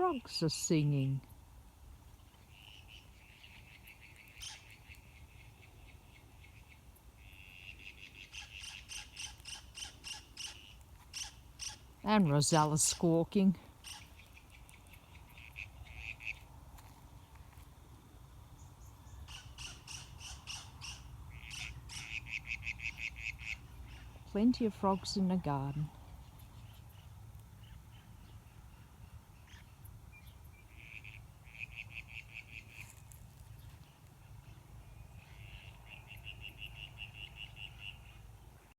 frogs are singing. And Rosella's squawking. Plenty of frogs in the garden.